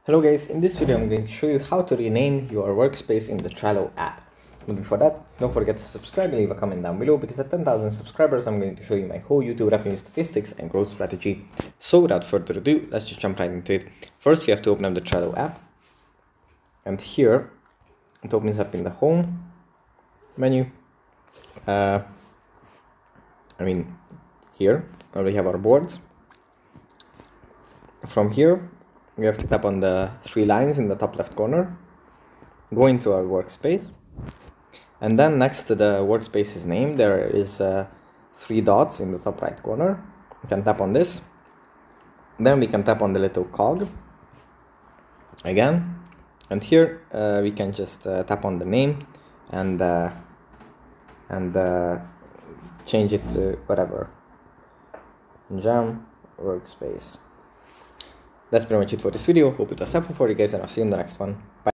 Hello guys, in this video I'm going to show you how to rename your workspace in the Trello app. But before that, don't forget to subscribe and leave a comment down below, because at 10,000 subscribers I'm going to show you my whole YouTube revenue statistics and growth strategy. So without further ado, let's just jump right into it. First we have to open up the Trello app, and here it opens up in the home menu. Here we have our boards. From here we have to tap on the three lines in the top left corner, go into our workspace, and then next to the workspace's name there is three dots in the top right corner. You can tap on this, then we can tap on the little cog again, and here we can just tap on the name and change it to whatever, Jam Workspace. That's pretty much it for this video. Hope it was helpful for you guys, and I'll see you in the next one. Bye.